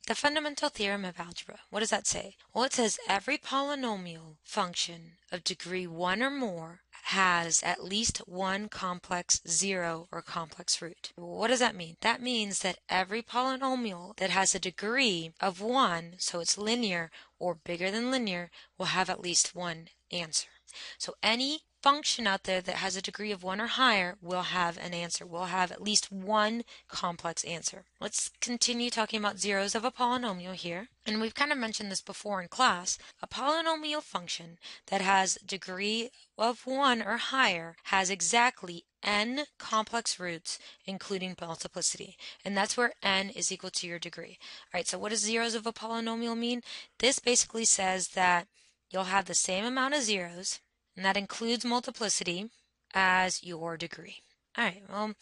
The fundamental theorem of algebra. What does that say? Well, it says every polynomial function of degree 1 or more has at least one complex zero or complex root. What does that mean? That means that every polynomial that has a degree of 1, so it's linear or bigger than linear, will have at least one answer. So any function out there that has a degree of 1 or higher will have an answer, will have at least one complex answer. Let's continue talking about zeros of a polynomial here. And we've kind of mentioned this before in class. A polynomial function that has degree of 1 or higher has exactly n complex roots, including multiplicity. And that's where n is equal to your degree. All right, so what does zeros of a polynomial mean? This basically says that you'll have the same amount of zeros, and that includes multiplicity, as your degree. All right, well,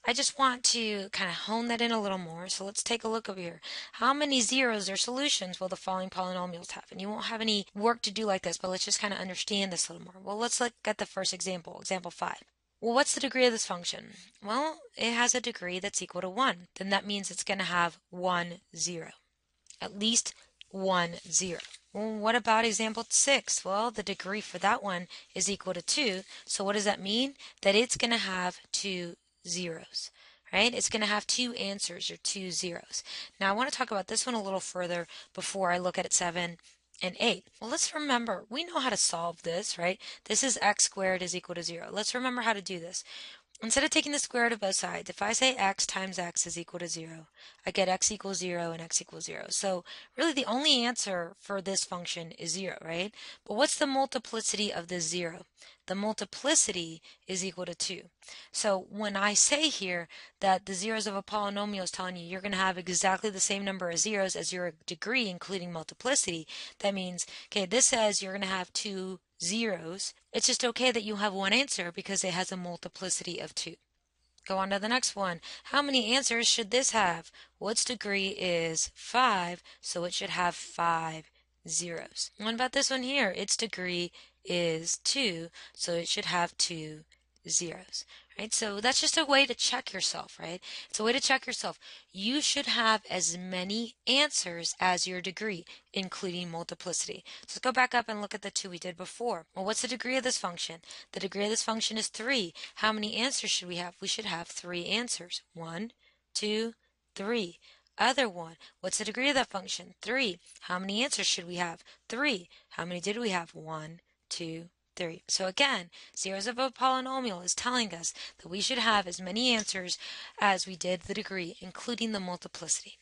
I just want to kind of hone that in a little more. So let's take a look over here. How many zeros or solutions will the following polynomials have? And you won't have any work to do like this, but let's just kind of understand this a little more. Well, let's look at the first example, example 5. Well, what's the degree of this function? Well, it has a degree that's equal to 1. Then that means it's going to have 1, 0. At least 1, 0. Well, what about example 6? Well, the degree for that one is equal to 2. So what does that mean? That it's going to have 2 zeros, right? It's going to have 2 answers or 2 zeros. Now I want to talk about this one a little further before I look at 7 and 8. Well, let's remember, we know how to solve this, right? This is x squared is equal to 0. Let's remember how to do this. Instead of taking the square root of both sides, if I say x times x is equal to 0, I get x equals 0 and x equals 0. So really the only answer for this function is 0, right? But what's the multiplicity of this 0? The multiplicity is equal to 2. So when I say here that the zeros of a polynomial is telling you you're going to have exactly the same number of zeros as your degree, including multiplicity, that means, okay, this says you're going to have 2 zeros. It's just okay that you have one answer because it has a multiplicity of 2. Go on to the next one. How many answers should this have? Well, its degree is 5, so it should have 5 zeros. What about this one here? Its degree is 2, so it should have 2 zeros. Right? So that's just a way to check yourself, right? It's a way to check yourself. You should have as many answers as your degree, including multiplicity. So let's go back up and look at the 2 we did before. Well, what's the degree of this function? The degree of this function is 3. How many answers should we have? We should have 3 answers. 1, 2, 3. Other one, what's the degree of that function? 3. How many answers should we have? 3. How many did we have? 1, 2, 3. So again, zeros of a polynomial is telling us that we should have as many answers as we did the degree, including the multiplicity.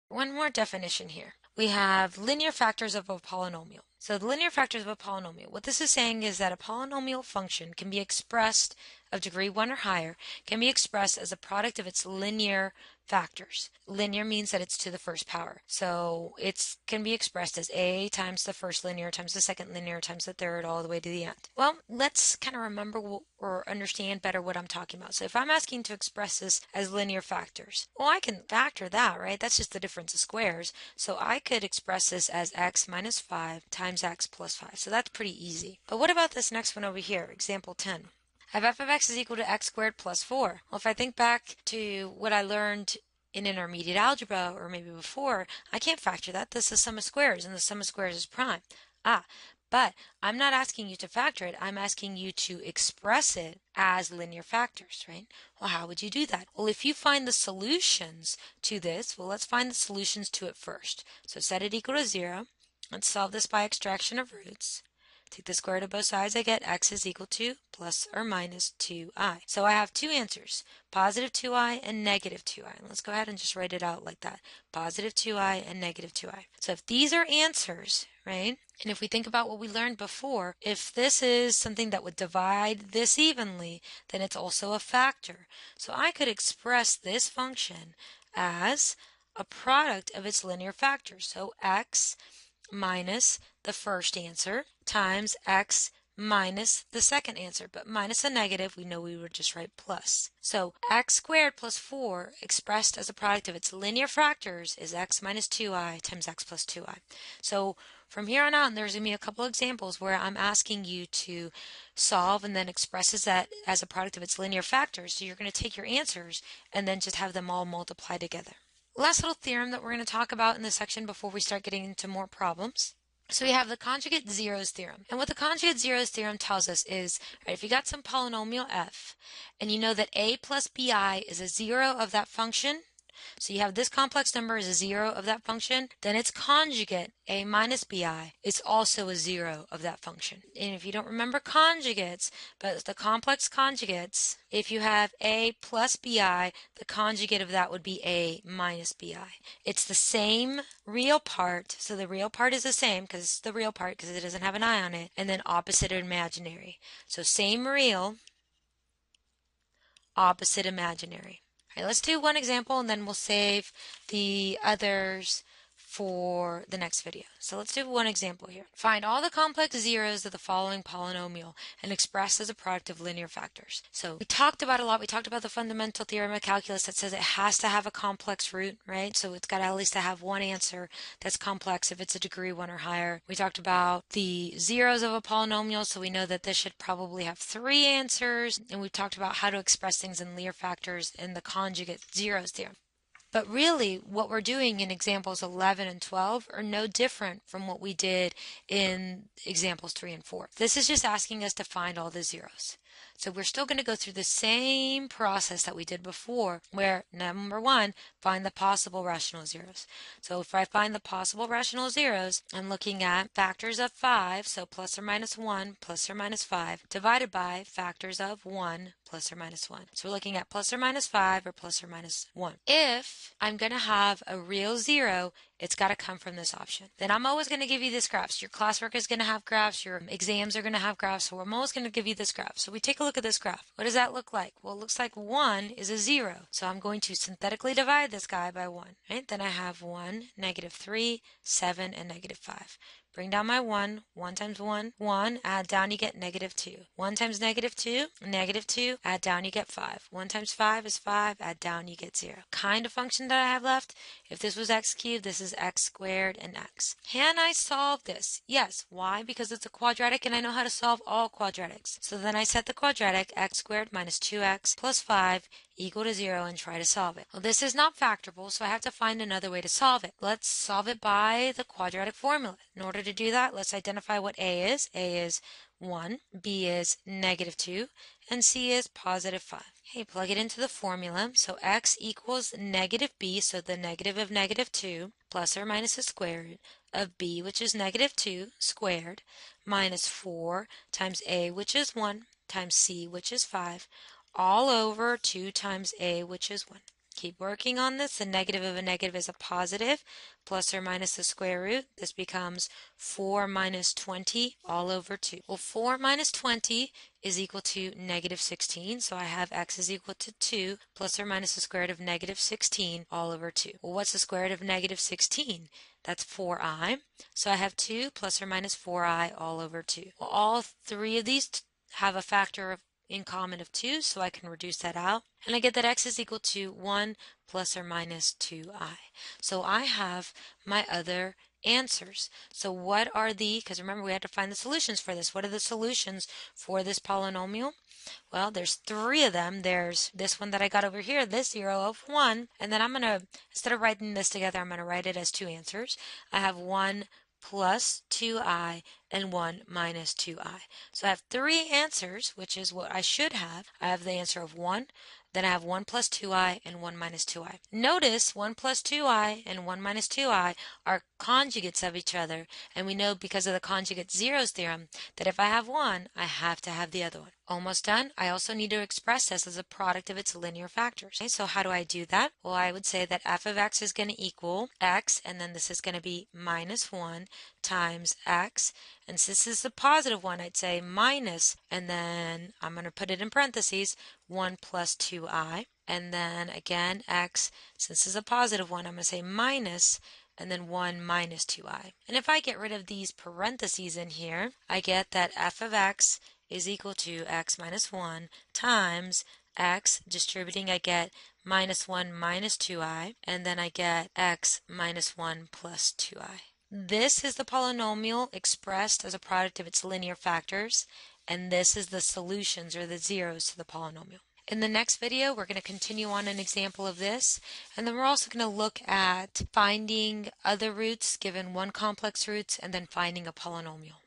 One more definition here. We have linear factors of a polynomial. So the linear factors of a polynomial, what this is saying is that a polynomial function can be expressed of degree 1 or higher, can be expressed as a product of its linear factors. Linear means that it's to the first power. So it can be expressed as a times the first linear times the second linear times the third all the way to the end. Well, let's kind of remember or understand better what I'm talking about. So if I'm asking to express this as linear factors, well, I can factor that, right? That's just the difference of squares. So I could express this as x minus 5 times x plus 5. So that's pretty easy. But what about this next one over here, example 10? I have f of x is equal to x squared plus 4. Well, if I think back to what I learned in intermediate algebra or maybe before, I can't factor that. This is the sum of squares, and the sum of squares is prime. But I'm not asking you to factor it. I'm asking you to express it as linear factors, right? Well, how would you do that? Well, if you find the solutions to this, well, let's find the solutions to it first. So set it equal to 0. Let's solve this by extraction of roots. Take the square root of both sides, I get x is equal to plus or minus 2i. So I have two answers, positive 2i and negative 2i. Let's go ahead and just write it out like that, positive 2i and negative 2i. So if these are answers, right, and if we think about what we learned before, if this is something that would divide this evenly, then it's also a factor. So I could express this function as a product of its linear factors. So x minus the first answer times x minus the second answer, but minus a negative, we know we would just write plus. So x squared plus 4 expressed as a product of its linear factors is x minus 2i times x plus 2i. So from here on out, there's going to be a couple examples where I'm asking you to solve and then expresses that as a product of its linear factors. So you're going to take your answers and then just have them all multiply together. Last little theorem that we're going to talk about in this section before we start getting into more problems. So we have the conjugate zeros theorem. And what the conjugate zeros theorem tells us is, right, if you got some polynomial f, and you know that a plus bi is a zero of that function, so you have this complex number is a zero of that function, then its conjugate, a minus bi, is also a zero of that function. And if you don't remember conjugates, but the complex conjugates, if you have a plus bi, the conjugate of that would be a minus bi. It's the same real part, so the real part is the same because it's the real part because it doesn't have an I on it, and then opposite imaginary. So same real, opposite imaginary. All right, let's do one example and then we'll save the others for the next video. So let's do one example here. Find all the complex zeros of the following polynomial and express as a product of linear factors. So we talked about a lot. We talked about the fundamental theorem of calculus that says it has to have a complex root, right? So it's got to at least have one answer that's complex if it's a degree 1 or higher. We talked about the zeros of a polynomial, so we know that this should probably have 3 answers. And we talked about how to express things in linear factors in the conjugate zeros theorem. But really, what we're doing in examples 11 and 12 are no different from what we did in examples 3 and 4. This is just asking us to find all the zeros. So we're still going to go through the same process that we did before, where number 1, find the possible rational zeros. So if I find the possible rational zeros, I'm looking at factors of 5, so plus or minus 1, plus or minus 5, divided by factors of 1, plus or minus 1. So we're looking at plus or minus 5 or plus or minus 1. If I'm going to have a real zero, it's got to come from this option. Then I'm always going to give you this graph. Your classwork is going to have graphs. Your exams are going to have graphs. So I'm always going to give you this graph. So we take a look at this graph. What does that look like? Well, it looks like 1 is a 0. So I'm going to synthetically divide this guy by 1. Right? Then I have 1, negative 3, 7, and negative 5. Bring down my 1. 1 times 1, 1. Add down, you get negative 2. 1 times negative 2, negative 2. Add down, you get 5. 1 times 5 is 5. Add down, you get 0. Kind of function that I have left, if this was x cubed, this is x squared and x. Can I solve this? Yes. Why? Because it's a quadratic and I know how to solve all quadratics. So then I set the quadratic x squared minus 2x plus 5 equal to 0 and try to solve it. Well, this is not factorable, so I have to find another way to solve it. Let's solve it by the quadratic formula. In order to do that, let's identify what a is. A is 1, b is negative 2, and c is positive 5. Okay, plug it into the formula. So x equals negative b, so the negative of negative 2, plus or minus the square root of b, which is negative 2, squared, minus 4 times a, which is 1, times c, which is 5, all over 2 times a, which is 1. Keep working on this. The negative of a negative is a positive, plus or minus the square root. This becomes 4 minus 20 all over 2. Well, 4 minus 20 is equal to negative 16, so I have x is equal to 2 plus or minus the square root of negative 16 all over 2. Well, what's the square root of negative 16? That's 4i. So I have 2 plus or minus 4i all over 2. Well, all three of these have a factor of in common of 2, so I can reduce that out. And I get that x is equal to 1 plus or minus 2i. So I have my other answers. So what are because remember we had to find the solutions for this. What are the solutions for this polynomial? Well, there's 3 of them. There's this one that I got over here, this 0 of 1, and then I'm going to, instead of writing this together, I'm going to write it as 2 answers. I have 1 plus 2i and 1 minus 2i. So I have 3 answers, which is what I should have. I have the answer of 1, then I have 1 plus 2i and 1 minus 2i. Notice 1 plus 2i and 1 minus 2i are conjugates of each other, and we know because of the conjugate zeros theorem that if I have one, I have to have the other one. Almost done. I also need to express this as a product of its linear factors. Okay, so how do I do that? Well, I would say that f of x is going to equal x, and then this is going to be minus 1 times x. And since this is a positive one, I'd say minus, and then I'm going to put it in parentheses, 1 plus 2i. And then again, x, since this is a positive one, I'm going to say minus and then 1 minus 2i. And if I get rid of these parentheses in here, I get that f of x is equal to x minus 1 times x, distributing, I get minus 1 minus 2i, and then I get x minus 1 plus 2i. This is the polynomial expressed as a product of its linear factors, and this is the solutions or the zeros to the polynomial. In the next video, we're going to continue on an example of this, and then we're also going to look at finding other roots given one complex roots and then finding a polynomial.